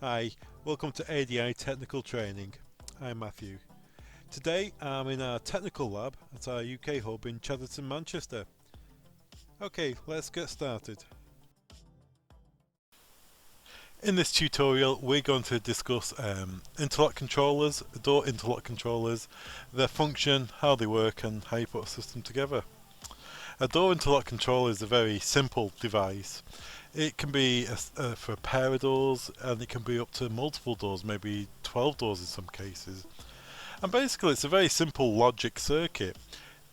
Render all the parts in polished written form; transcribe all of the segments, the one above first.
Hi, welcome to ADI Technical Training. I'm Matthew. Today I'm in our technical lab at our UK hub in Chadderton, Manchester. Okay, let's get started. In this tutorial we're going to discuss interlock controllers, door interlock controllers, their function, how they work and how you put a system together. A door interlock controller is a very simple device. It can be for a pair of doors, and it can be up to multiple doors, maybe 12 doors in some cases. And basically it's a very simple logic circuit.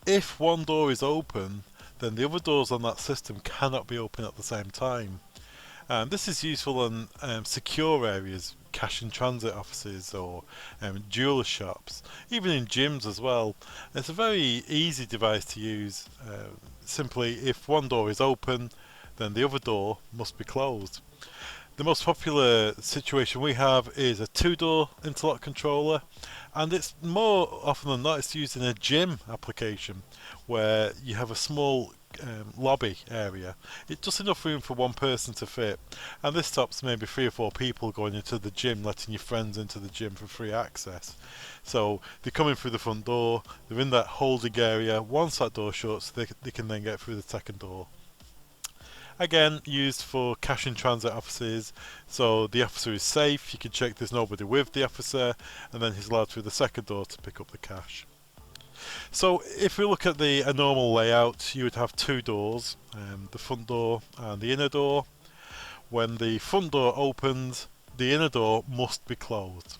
If one door is open, then the other doors on that system cannot be open at the same time. This is useful in secure areas, cash and transit offices or jeweler shops, even in gyms as well. It's a very easy device to use. Simply, if one door is open, then the other door must be closed. The most popular situation we have is a two-door interlock controller, and it's more often than not it's used in a gym application where you have a small lobby area. It's just enough room for one person to fit, and this stops maybe 3 or 4 people going into the gym, letting your friends into the gym for free access. So they're coming through the front door, they're in that holding area. Once that door shuts, they can then get through the second door. Again, used for cash and transit offices, so the officer is safe, you can check there's nobody with the officer, and then he's allowed through the second door to pick up the cash. So if we look at a normal layout, you would have 2 doors, the front door and the inner door. When the front door opens, the inner door must be closed.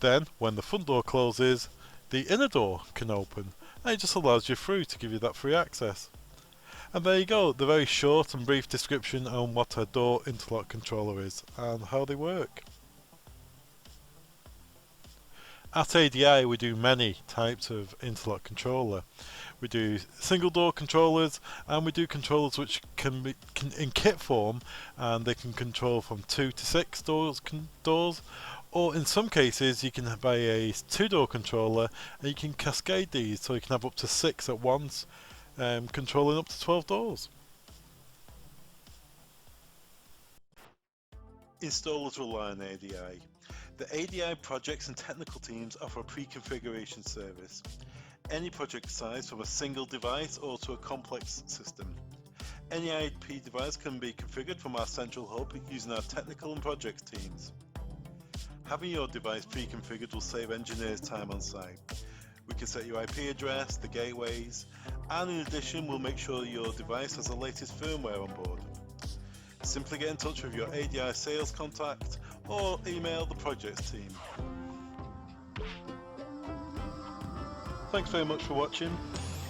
Then, when the front door closes, the inner door can open, and it just allows you through to give you that free access. And there you go, the very short and brief description on what a door interlock controller is and how they work. At ADI we do many types of interlock controller. We do single door controllers, and we do controllers which can in kit form, and they can control from 2 to 6 doors, or in some cases you can buy a 2-door controller and you can cascade these so you can have up to 6 at once, controlling up to 12 doors. Installers rely on ADI. The ADI projects and technical teams offer a pre-configuration service. Any project size, from a single device or to a complex system. Any IP device can be configured from our central hub using our technical and project teams. Having your device pre-configured will save engineers time on site. We can set your IP address, the gateways, and in addition we'll make sure your device has the latest firmware on board. Simply get in touch with your ADI sales contact or email the projects team. Thanks very much for watching.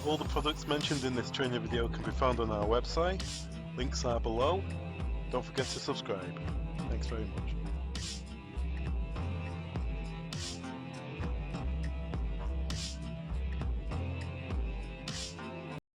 All the products mentioned in this training video can be found on our website. Links are below. Don't forget to subscribe. Thanks very much.